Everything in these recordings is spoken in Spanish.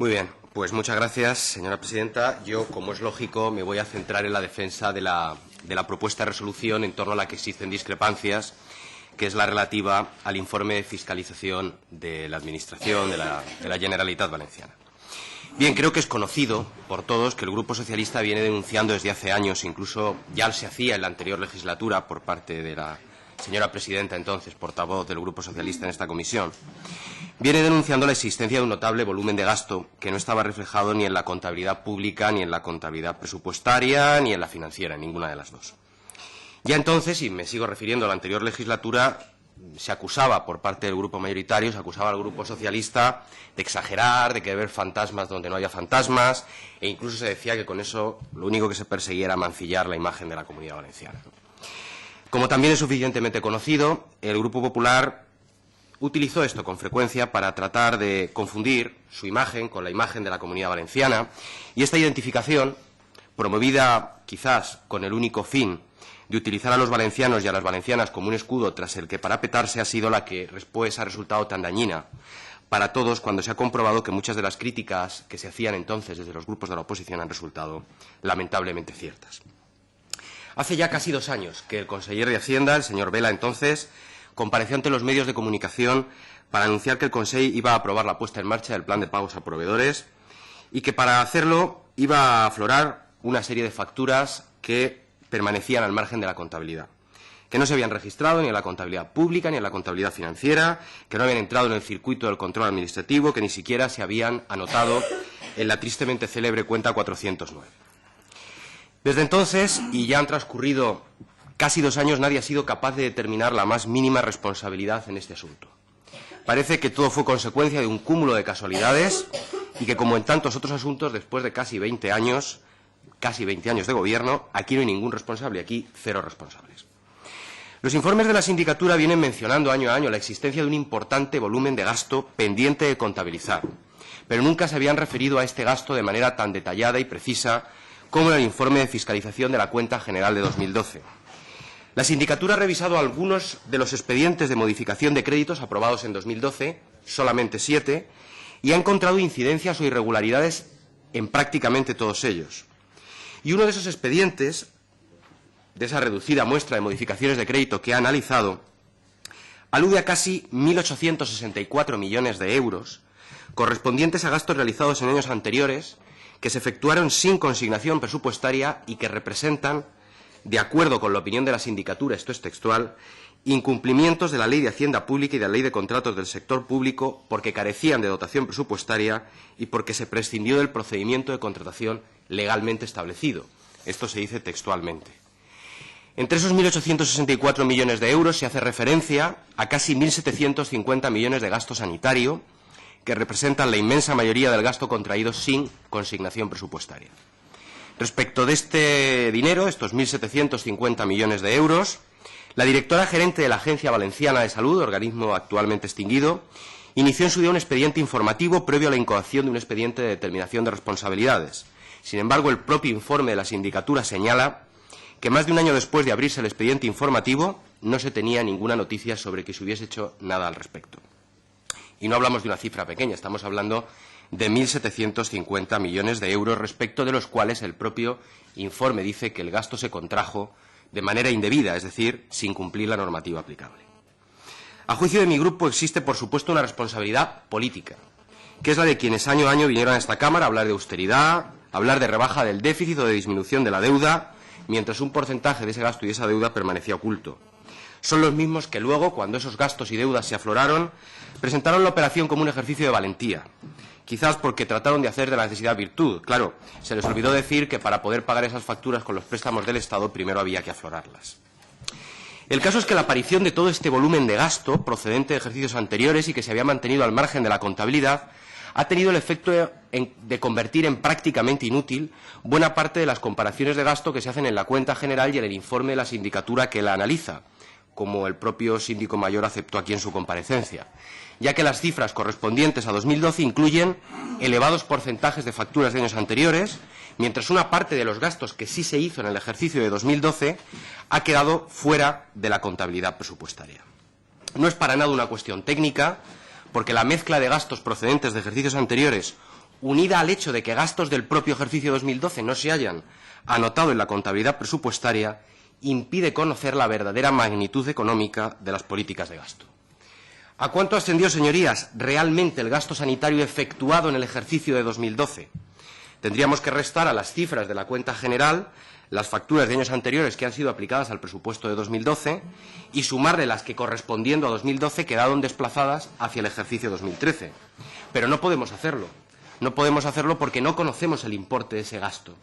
Muy bien, pues muchas gracias, señora presidenta. Yo, como es lógico, me voy a centrar en la defensa de la propuesta de resolución en torno a la que existen discrepancias, que es la relativa al informe de fiscalización de la Administración de la Generalitat Valenciana. Bien, creo que es conocido por todos que el Grupo Socialista viene denunciando desde hace años, incluso ya se hacía en la anterior legislatura por parte de la señora presidenta, entonces portavoz del Grupo Socialista en esta comisión, viene denunciando la existencia de un notable volumen de gasto que no estaba reflejado ni en la contabilidad pública, ni en la contabilidad presupuestaria, ni en la financiera, en ninguna de las dos. Ya entonces, y me sigo refiriendo a la anterior legislatura, se acusaba por parte del grupo mayoritario, se acusaba al Grupo Socialista de exagerar, de querer ver fantasmas donde no haya fantasmas, e incluso se decía que con eso lo único que se perseguía era mancillar la imagen de la Comunidad Valenciana. Como también es suficientemente conocido, el Grupo Popular utilizó esto con frecuencia para tratar de confundir su imagen con la imagen de la Comunidad Valenciana, y esta identificación, promovida quizás con el único fin de utilizar a los valencianos y a las valencianas como un escudo tras el que parapetarse, ha sido la que después ha resultado tan dañina para todos cuando se ha comprobado que muchas de las críticas que se hacían entonces desde los grupos de la oposición han resultado lamentablemente ciertas. Hace ya casi 2 años que el conseller de Hacienda, el señor Vela, entonces, compareció ante los medios de comunicación para anunciar que el Consejo iba a aprobar la puesta en marcha del plan de pagos a proveedores y que para hacerlo iba a aflorar una serie de facturas que permanecían al margen de la contabilidad, que no se habían registrado ni en la contabilidad pública ni en la contabilidad financiera, que no habían entrado en el circuito del control administrativo, que ni siquiera se habían anotado en la tristemente célebre cuenta 409. Desde entonces, y ya han transcurrido casi 2 años, nadie ha sido capaz de determinar la más mínima responsabilidad en este asunto. Parece que todo fue consecuencia de un cúmulo de casualidades y que, como en tantos otros asuntos, después de casi 20 años de gobierno, aquí no hay ningún responsable, aquí 0 responsables. Los informes de la sindicatura vienen mencionando año a año la existencia de un importante volumen de gasto pendiente de contabilizar, pero nunca se habían referido a este gasto de manera tan detallada y precisa como en el informe de fiscalización de la Cuenta General de 2012. La sindicatura ha revisado algunos de los expedientes de modificación de créditos aprobados en 2012, solamente 7, y ha encontrado incidencias o irregularidades en prácticamente todos ellos. Y uno de esos expedientes, de esa reducida muestra de modificaciones de crédito que ha analizado, alude a casi 1.864 millones de euros correspondientes a gastos realizados en años anteriores que se efectuaron sin consignación presupuestaria y que representan, de acuerdo con la opinión de la sindicatura, esto es textual, incumplimientos de la Ley de Hacienda Pública y de la Ley de Contratos del Sector Público porque carecían de dotación presupuestaria y porque se prescindió del procedimiento de contratación legalmente establecido. Esto se dice textualmente. Entre esos 1.864 millones de euros se hace referencia a casi 1.750 millones de gasto sanitario, que representan la inmensa mayoría del gasto contraído sin consignación presupuestaria. Respecto de este dinero, estos 1.750 millones de euros, la directora gerente de la Agencia Valenciana de Salud, organismo actualmente extinguido, inició en su día un expediente informativo previo a la incoación de un expediente de determinación de responsabilidades. Sin embargo, el propio informe de la sindicatura señala que más de un año después de abrirse el expediente informativo no se tenía ninguna noticia sobre que se hubiese hecho nada al respecto. Y no hablamos de una cifra pequeña, estamos hablando de 1.750 millones de euros, respecto de los cuales el propio informe dice que el gasto se contrajo de manera indebida, es decir, sin cumplir la normativa aplicable. A juicio de mi grupo existe, por supuesto, una responsabilidad política, que es la de quienes año a año vinieron a esta Cámara a hablar de austeridad, a hablar de rebaja del déficit o de disminución de la deuda, mientras un porcentaje de ese gasto y de esa deuda permanecía oculto. Son los mismos que luego, cuando esos gastos y deudas se afloraron, presentaron la operación como un ejercicio de valentía. Quizás porque trataron de hacer de la necesidad virtud. Claro, se les olvidó decir que para poder pagar esas facturas con los préstamos del Estado primero había que aflorarlas. El caso es que la aparición de todo este volumen de gasto procedente de ejercicios anteriores y que se había mantenido al margen de la contabilidad ha tenido el efecto de convertir en prácticamente inútil buena parte de las comparaciones de gasto que se hacen en la cuenta general y en el informe de la sindicatura que la analiza, como el propio síndico mayor aceptó aquí en su comparecencia, ya que las cifras correspondientes a 2012 incluyen elevados porcentajes de facturas de años anteriores, mientras una parte de los gastos que sí se hizo en el ejercicio de 2012 ha quedado fuera de la contabilidad presupuestaria. No es para nada una cuestión técnica, porque la mezcla de gastos procedentes de ejercicios anteriores unida al hecho de que gastos del propio ejercicio 2012 no se hayan anotado en la contabilidad presupuestaria, impide conocer la verdadera magnitud económica de las políticas de gasto. ¿A cuánto ascendió, señorías, realmente el gasto sanitario efectuado en el ejercicio de 2012? Tendríamos que restar a las cifras de la cuenta general las facturas de años anteriores que han sido aplicadas al presupuesto de 2012 y sumarle las que, correspondiendo a 2012, quedaron desplazadas hacia el ejercicio 2013. Pero no podemos hacerlo. No podemos hacerlo porque no conocemos el importe de ese gasto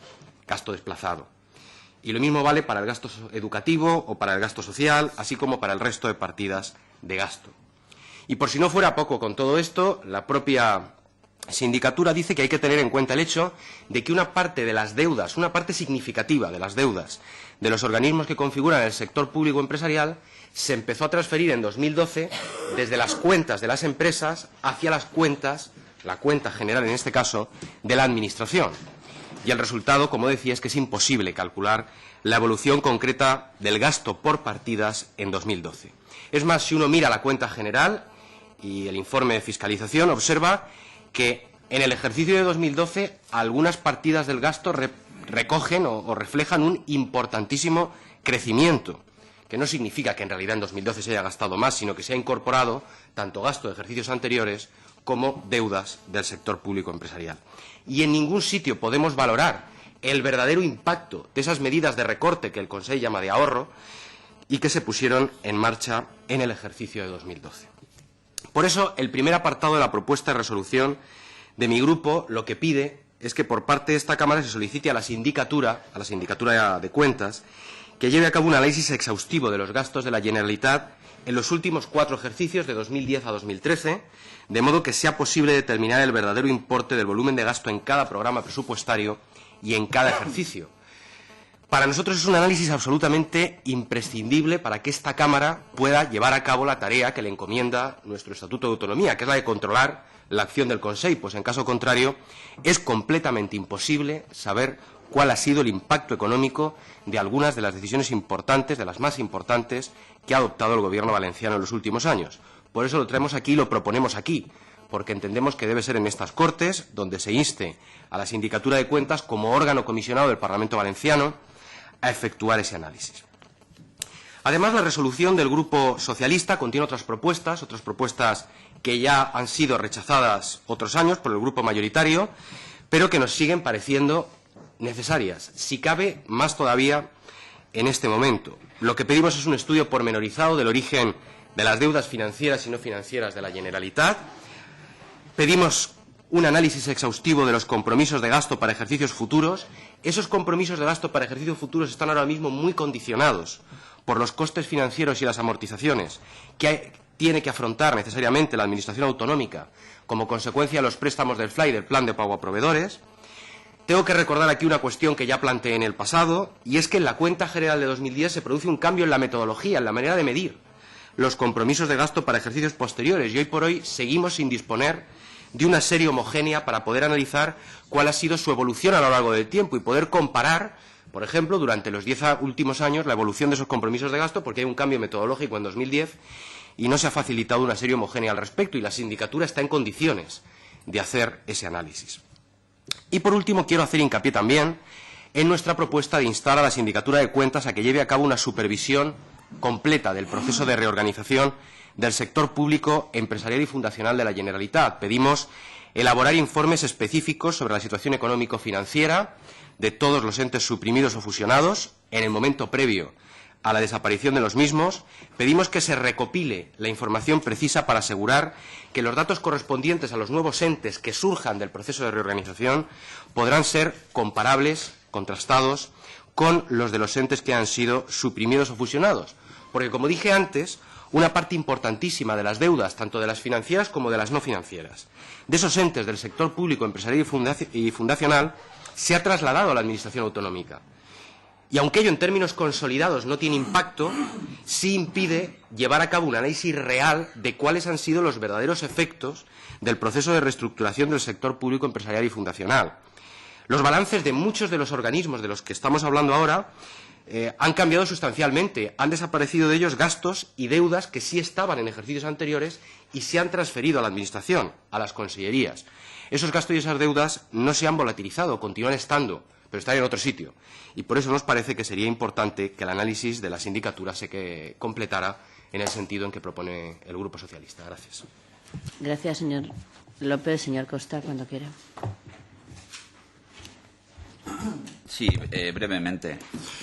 desplazado. Y lo mismo vale para el gasto educativo o para el gasto social, así como para el resto de partidas de gasto. Y por si no fuera poco con todo esto, la propia sindicatura dice que hay que tener en cuenta el hecho de que una parte de las deudas, una parte significativa de las deudas de los organismos que configuran el sector público empresarial se empezó a transferir en 2012 desde las cuentas de las empresas hacia las cuentas, la cuenta general en este caso, de la Administración. Y el resultado, como decía, es que es imposible calcular la evolución concreta del gasto por partidas en 2012. Es más, si uno mira la cuenta general y el informe de fiscalización, observa que en el ejercicio de 2012 algunas partidas del gasto recogen o reflejan un importantísimo crecimiento, que no significa que en realidad en 2012 se haya gastado más, sino que se ha incorporado tanto gasto de ejercicios anteriores como deudas del sector público empresarial. Y en ningún sitio podemos valorar el verdadero impacto de esas medidas de recorte que el Consejo llama de ahorro y que se pusieron en marcha en el ejercicio de 2012. Por eso, el primer apartado de la propuesta de resolución de mi grupo lo que pide es que por parte de esta Cámara se solicite a la Sindicatura de Cuentas, que lleve a cabo un análisis exhaustivo de los gastos de la Generalitat en los últimos 4 ejercicios, de 2010 a 2013, de modo que sea posible determinar el verdadero importe del volumen de gasto en cada programa presupuestario y en cada ejercicio. Para nosotros es un análisis absolutamente imprescindible para que esta Cámara pueda llevar a cabo la tarea que le encomienda nuestro Estatuto de Autonomía, que es la de controlar la acción del Consejo, pues en caso contrario es completamente imposible saber cuál ha sido el impacto económico de algunas de las decisiones importantes, de las más importantes, que ha adoptado el Gobierno valenciano en los últimos años. Por eso lo traemos aquí y lo proponemos aquí, porque entendemos que debe ser en estas Cortes donde se inste a la Sindicatura de Cuentas, como órgano comisionado del Parlamento valenciano, a efectuar ese análisis. Además, la resolución del Grupo Socialista contiene otras propuestas que ya han sido rechazadas otros años por el Grupo mayoritario, pero que nos siguen pareciendo necesarias, si cabe más todavía en este momento. Lo que pedimos es un estudio pormenorizado del origen de las deudas financieras y no financieras de la Generalitat. Pedimos un análisis exhaustivo de los compromisos de gasto para ejercicios futuros. Esos compromisos de gasto para ejercicios futuros están ahora mismo muy condicionados por los costes financieros y las amortizaciones que tiene que afrontar necesariamente la Administración autonómica como consecuencia de los préstamos del FLA y del Plan de Pago a Proveedores. Tengo que recordar aquí una cuestión que ya planteé en el pasado, y es que en la cuenta general de 2010 se produce un cambio en la metodología, en la manera de medir los compromisos de gasto para ejercicios posteriores, y hoy por hoy seguimos sin disponer de una serie homogénea para poder analizar cuál ha sido su evolución a lo largo del tiempo y poder comparar, por ejemplo, durante los 10 últimos años, la evolución de esos compromisos de gasto, porque hay un cambio metodológico en 2010 y no se ha facilitado una serie homogénea al respecto, y la sindicatura está en condiciones de hacer ese análisis. Y, por último, quiero hacer hincapié también en nuestra propuesta de instar a la Sindicatura de Cuentas a que lleve a cabo una supervisión completa del proceso de reorganización del sector público, empresarial y fundacional de la Generalitat. Pedimos elaborar informes específicos sobre la situación económico-financiera de todos los entes suprimidos o fusionados en el momento previo a la desaparición de los mismos. Pedimos que se recopile la información precisa para asegurar que los datos correspondientes a los nuevos entes que surjan del proceso de reorganización podrán ser comparables, contrastados, con los de los entes que han sido suprimidos o fusionados. Porque, como dije antes, una parte importantísima de las deudas, tanto de las financieras como de las no financieras, de esos entes del sector público, empresarial y fundacional, se ha trasladado a la Administración autonómica. Y aunque ello en términos consolidados no tiene impacto, sí impide llevar a cabo un análisis real de cuáles han sido los verdaderos efectos del proceso de reestructuración del sector público, empresarial y fundacional. Los balances de muchos de los organismos de los que estamos hablando ahora han cambiado sustancialmente. Han desaparecido de ellos gastos y deudas que sí estaban en ejercicios anteriores y se han transferido a la Administración, a las consellerías. Esos gastos y esas deudas no se han volatilizado, continúan estando, pero están en otro sitio. Y por eso nos parece que sería importante que el análisis de la sindicatura se completara en el sentido en que propone el Grupo Socialista. Gracias. Gracias, señor López. Señor Costa, cuando quiera. Sí, brevemente.